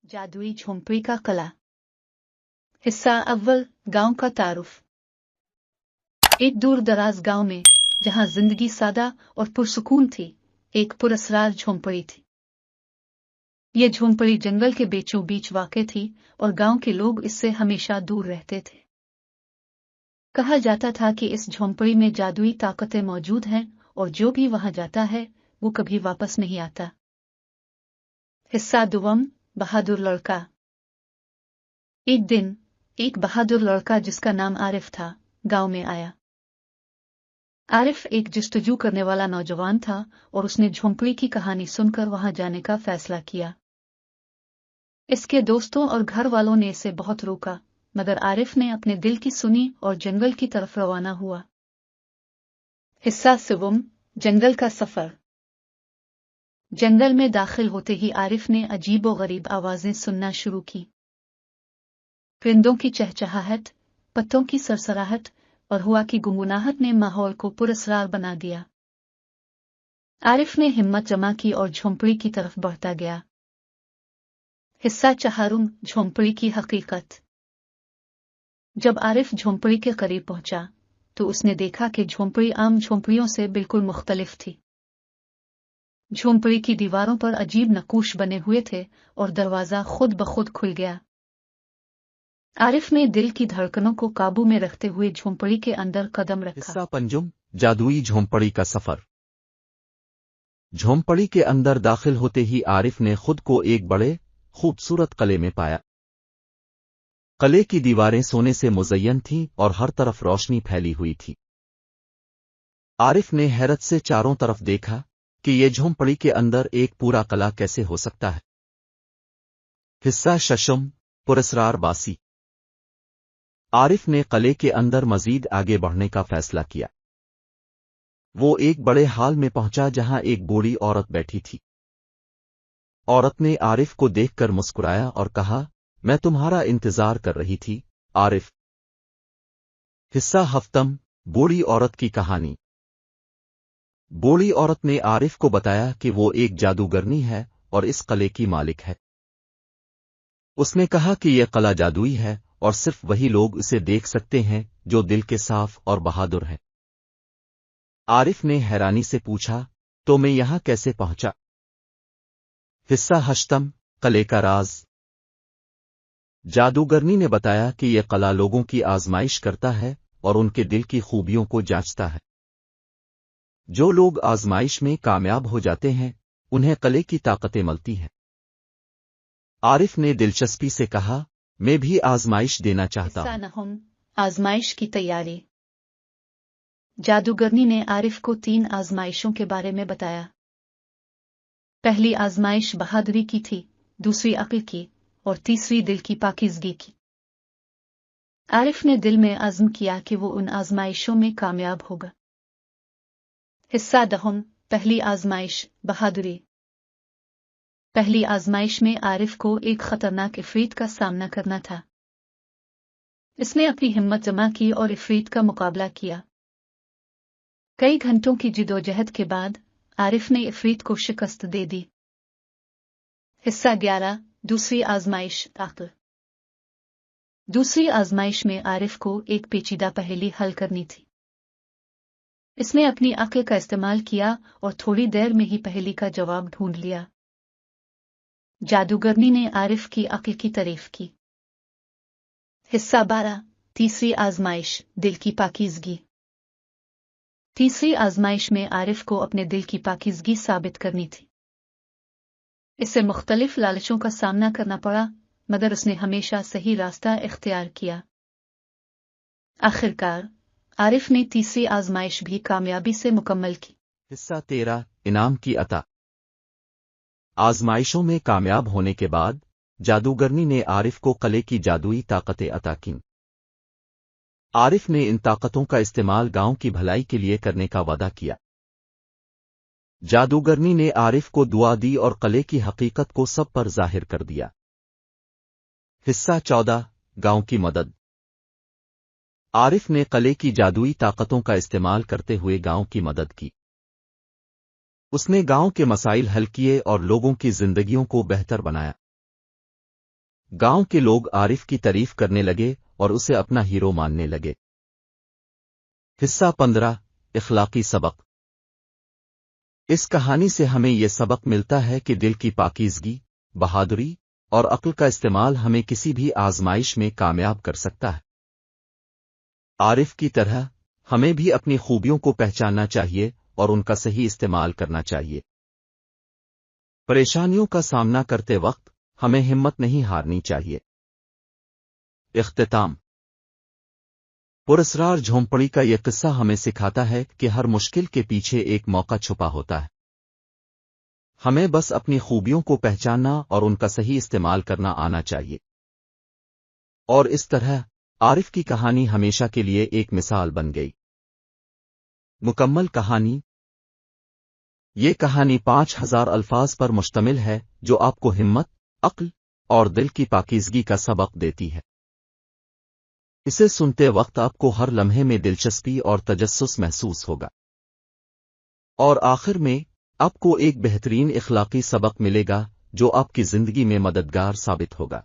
जादुई झोंपड़ी का कला। हिस्सा अव्वल, गांव का तारुफ। एक दूर दराज गांव में, जहां जिंदगी सादा और पुरसुकून थी, एक पुरअसरार झोंपड़ी थी। ये झोंपड़ी जंगल के बीचों बीच वाक़ थी और गांव के लोग इससे हमेशा दूर रहते थे। कहा जाता था कि इस झोंपड़ी में जादुई ताकतें मौजूद हैं और जो भी वहां जाता है वो कभी वापस नहीं आता। हिस्सा दुवम, बहादुर लड़का। एक दिन एक बहादुर लड़का जिसका नाम आरिफ था, गांव में आया। आरिफ एक जस्तजू करने वाला नौजवान था और उसने झोंपड़ी की कहानी सुनकर वहां जाने का फैसला किया। इसके दोस्तों और घर वालों ने इसे बहुत रोका, मगर आरिफ ने अपने दिल की सुनी और जंगल की तरफ रवाना हुआ। हिस्सा सिवम, जंगल का सफर। जंगल में दाखिल होते ही आरिफ ने अजीब और गरीब आवाजें सुनना शुरू की। परिंदों की चहचहाहट, पत्तों की सरसराहट और हवा की गुनगुनाहट ने माहौल को पुरअसरार बना दिया। आरिफ ने हिम्मत जमा की और झोंपड़ी की तरफ बढ़ता गया। हिस्सा चहारुम, झोंपड़ी की हकीकत। जब आरिफ झोंपड़ी के करीब पहुंचा तो उसने देखा कि झोंपड़ी आम झोंपड़ियों से बिल्कुल मुख्तलिफ थी। झोंपड़ी की दीवारों पर अजीब नक्काश बने हुए थे और दरवाजा खुद ब खुद खुल गया। आरिफ ने दिल की धड़कनों को काबू में रखते हुए झोंपड़ी के अंदर कदम रखा। हिस्सा पंजुम, जादुई झोंपड़ी का सफर। झोंपड़ी के अंदर दाखिल होते ही आरिफ ने खुद को एक बड़े खूबसूरत कले में पाया। कले की दीवारें सोने से मुज़य्यन थीं और हर तरफ रोशनी फैली हुई थी। आरिफ ने हैरत से चारों तरफ देखा कि ये झोंपड़ी के अंदर एक पूरा कला कैसे हो सकता है। हिस्सा शशम, पुरअसरार बासी। आरिफ ने कले के अंदर मजीद आगे बढ़ने का फैसला किया। वो एक बड़े हाल में पहुंचा जहां एक बूढ़ी औरत बैठी थी। औरत ने आरिफ को देखकर मुस्कुराया और कहा, मैं तुम्हारा इंतजार कर रही थी, आरिफ। हिस्सा हफ्तम, बूढ़ी औरत की कहानी। बूढ़ी औरत ने आरिफ को बताया कि वो एक जादूगरनी है और इस कले की मालिक है। उसने कहा कि यह कला जादुई है और सिर्फ वही लोग इसे देख सकते हैं जो दिल के साफ और बहादुर हैं। आरिफ ने हैरानी से पूछा, तो मैं यहां कैसे पहुंचा? हिस्सा हश्तम, कले का राज। जादूगरनी ने बताया कि यह कला लोगों की आजमाइश करता है और उनके दिल की खूबियों को जांचता है। जो लोग आजमाइश में कामयाब हो जाते हैं उन्हें कले की ताकतें मिलती हैं। आरिफ ने दिलचस्पी से कहा, मैं भी आजमाइश देना चाहता हूं। नहुम, आजमाइश की तैयारी। जादूगरनी ने आरिफ को 3 आजमाइशों के बारे में बताया। पहली आजमाइश बहादुरी की थी, दूसरी अक्ल की और तीसरी दिल की पाकीज़गी की। आरिफ ने दिल में अज़्म किया कि वो उन आजमाइशों में कामयाब होगा। हिस्सा दहम, पहली आजमाइश, बहादुरी। पहली आजमाइश में आरिफ को एक खतरनाक इफरीत का सामना करना था। इसने अपनी हिम्मत जमा की और इफरीत का मुकाबला किया। कई घंटों की जिदोजहद के बाद आरिफ ने इफरीत को शिकस्त दे दी। हिस्सा 11, दूसरी आजमाइश, अक्ल। दूसरी आजमाइश में आरिफ को एक पेचीदा पहेली हल करनी थी। इसने अपनी अक्ल का इस्तेमाल किया और थोड़ी देर में ही पहेली का जवाब ढूंढ लिया। जादूगरनी ने आरिफ की अक्ल की तारीफ की। हिस्सा 12, तीसरी आजमाइश, दिल की पाकीज़गी। तीसरी आजमाइश में आरिफ को अपने दिल की पाकीज़गी साबित करनी थी। इससे मुख्तलिफ लालचों का सामना करना पड़ा, मगर उसने हमेशा सही रास्ता इख्तियार किया। आखिरकार आरिफ ने तीसरी आजमाइश भी कामयाबी से मुकम्मल की। हिस्सा 13, इनाम की अता। आजमाइशों में कामयाब होने के बाद जादूगरनी ने आरिफ को कले की जादुई ताकतें अता कीं। आरिफ ने इन ताकतों का इस्तेमाल गांव की भलाई के लिए करने का वादा किया। जादूगरनी ने आरिफ को दुआ दी और कले की हकीकत को सब पर जाहिर कर दिया। हिस्सा 14, गांव की मदद। आरिफ ने कले की जादुई ताकतों का इस्तेमाल करते हुए गांव की मदद की। उसने गांव के मसाइल हल किए और लोगों की जिंदगियों को बेहतर बनाया। गांव के लोग आरिफ की तारीफ करने लगे और उसे अपना हीरो मानने लगे। हिस्सा 15 इखलाकी सबक। इस कहानी से हमें यह सबक मिलता है कि दिल की पाकीज़गी, बहादुरी और अक्ल का इस्तेमाल हमें किसी भी आजमाइश में कामयाब कर सकता है। आरिफ की तरह हमें भी अपनी खूबियों को पहचानना चाहिए और उनका सही इस्तेमाल करना चाहिए। परेशानियों का सामना करते वक्त हमें हिम्मत नहीं हारनी चाहिए। इख्तिताम। पुरस्कार झोंपड़ी का यह किस्सा हमें सिखाता है कि हर मुश्किल के पीछे एक मौका छुपा होता है। हमें बस अपनी खूबियों को पहचानना और उनका सही इस्तेमाल करना आना चाहिए। और इस तरह आरिफ की कहानी हमेशा के लिए एक मिसाल बन गई। मुकम्मल कहानी। ये कहानी 5000 अल्फाज पर मुश्तमिल है, जो आपको हिम्मत, अक्ल और दिल की पाकीज़गी का सबक देती है। इसे सुनते वक्त आपको हर लम्हे में दिलचस्पी और तजस्सुस महसूस होगा। और आखिर में आपको एक बेहतरीन इखलाकी सबक मिलेगा जो आपकी जिंदगी में मददगार साबित होगा।